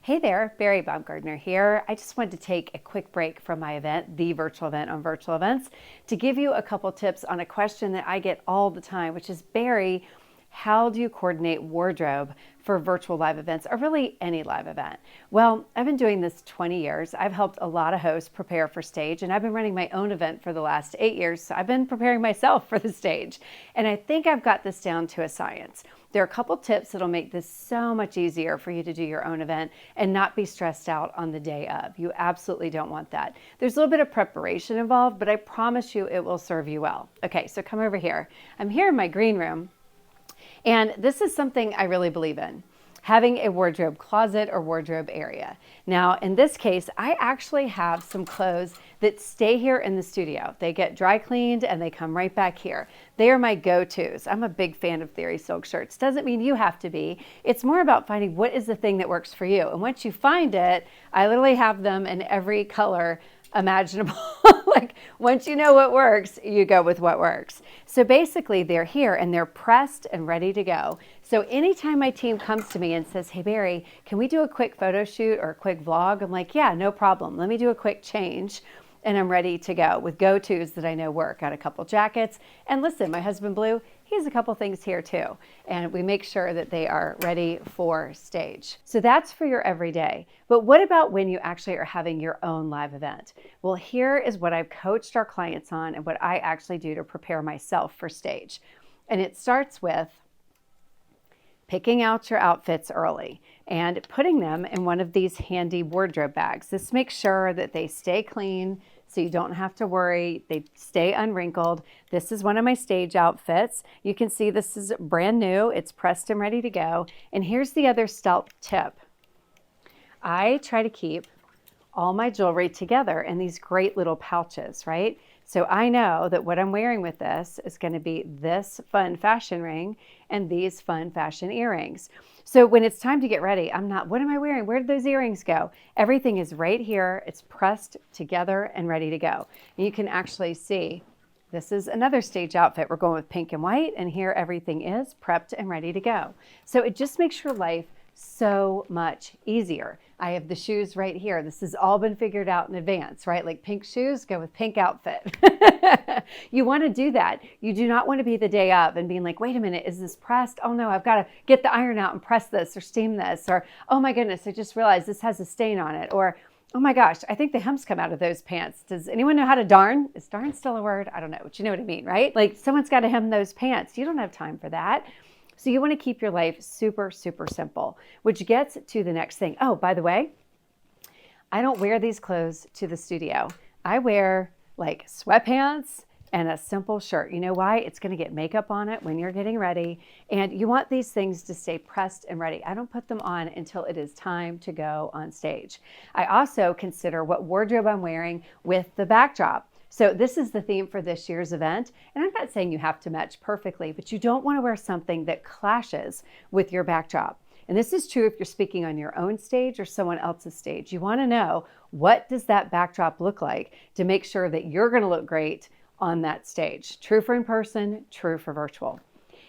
Hey there, Barry Baumgartner here. I just wanted to take a quick break from my event, the virtual event on virtual events, to give you a couple tips on a question that I get all the time, which is, Barry, how do you coordinate wardrobe for virtual live events, or really any live event? Well, I've been doing this 20 years. I've helped a lot of hosts prepare for stage, and I've been running my own event for the last 8 years, so I've been preparing myself for the stage. And I think I've got this down to a science. There are a couple tips that'll make this so much easier for you to do your own event and not be stressed out on the day of. You absolutely don't want that. There's a little bit of preparation involved, but I promise you it will serve you well. Okay, so come over here. I'm here in my green room, and this is something I really believe in, having a wardrobe closet or wardrobe area. Now, in this case, I actually have some clothes that stay here in the studio. They get dry cleaned and they come right back here. They are my go-tos. I'm a big fan of Theory silk shirts. Doesn't mean you have to be. It's more about finding what is the thing that works for you. And once you find it, I literally have them in every color imaginable. Like, once you know what works, you go with what works. So basically they're here and they're pressed and ready to go. So anytime my team comes to me and says, hey Barry, can we do a quick photo shoot or a quick vlog? I'm like, yeah, no problem. Let me do a quick change. And I'm ready to go with go-tos that I know work. Got a couple jackets. And listen, my husband Blue, he has a couple things here too. And we make sure that they are ready for stage. So that's for your everyday. But what about when you actually are having your own live event? Well, here is what I've coached our clients on and what I actually do to prepare myself for stage. And it starts with picking out your outfits early and putting them in one of these handy wardrobe bags. This makes sure that they stay clean, so you don't have to worry. They stay unwrinkled. This is one of my stage outfits. You can see this is brand new. It's pressed and ready to go. And here's the other stealth tip. I try to keep all my jewelry together in these great little pouches, right? So I know that what I'm wearing with this is going to be this fun fashion ring and these fun fashion earrings. So when it's time to get ready, I'm not, what am I wearing? Where did those earrings go? Everything is right here. It's pressed together and ready to go. And you can actually see this is another stage outfit. We're going with pink and white, and here everything is prepped and ready to go. So it just makes your life so much easier. I have the shoes right here. This has all been figured out in advance, right? Like pink shoes, go with pink outfit. You want to do that. You do not want to be the day of and being like, wait a minute, is this pressed? Oh no, I've got to get the iron out and press this or steam this. Or, oh my goodness, I just realized this has a stain on it. Or, oh my gosh, I think the hems come out of those pants. Does anyone know how to darn? Is darn still a word? I don't know, but you know what I mean, right? Like someone's got to hem those pants. You don't have time for that. So you want to keep your life super, super simple, which gets to the next thing. Oh, by the way, I don't wear these clothes to the studio. I wear like sweatpants and a simple shirt. You know why? It's going to get makeup on it when you're getting ready. And you want these things to stay pressed and ready. I don't put them on until it is time to go on stage. I also consider what wardrobe I'm wearing with the backdrop. So this is the theme for this year's event. And I'm not saying you have to match perfectly, but you don't want to wear something that clashes with your backdrop. And this is true if you're speaking on your own stage or someone else's stage. You want to know, what does that backdrop look like to make sure that you're going to look great on that stage. True for in person, true for virtual.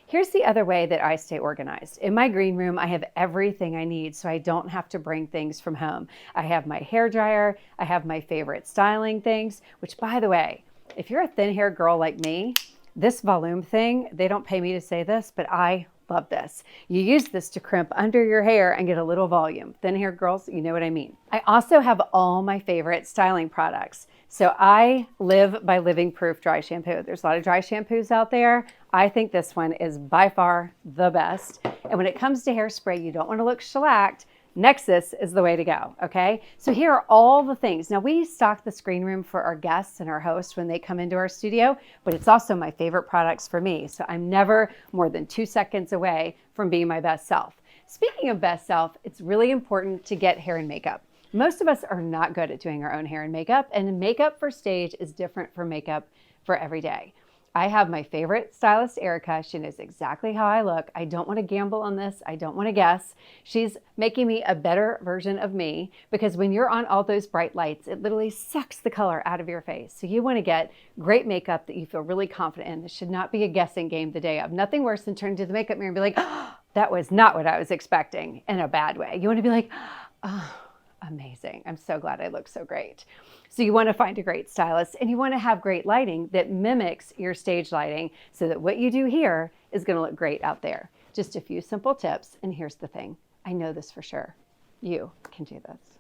Here's the other way that I stay organized. In my green room, I have everything I need so I don't have to bring things from home. I have my hair dryer, I have my favorite styling things, which by the way, if you're a thin hair girl like me, this volume thing, they don't pay me to say this, but I love this. You use this to crimp under your hair and get a little volume. Thin hair girls, you know what I mean. I also have all my favorite styling products. So I live by Living Proof dry shampoo. There's a lot of dry shampoos out there. I think this one is by far the best. And when it comes to hairspray, you don't want to look shellacked. Nexus is the way to go, okay? So here are all the things. Now we stock the screen room for our guests and our hosts when they come into our studio, but it's also my favorite products for me. So I'm never more than 2 seconds away from being my best self. Speaking of best self, it's really important to get hair and makeup. Most of us are not good at doing our own hair and makeup for stage is different from makeup for every day. I have my favorite stylist, Erica. She knows exactly how I look. I don't want to gamble on this. I don't want to guess. She's making me a better version of me because when you're on all those bright lights, it literally sucks the color out of your face. So you want to get great makeup that you feel really confident in. This should not be a guessing game the day of. Nothing worse than turning to the makeup mirror and be like, oh, that was not what I was expecting in a bad way. You want to be like, Oh, amazing. I'm so glad I look so great. So you want to find a great stylist and you want to have great lighting that mimics your stage lighting so that what you do here is going to look great out there. Just a few simple tips. And here's the thing. I know this for sure. You can do this.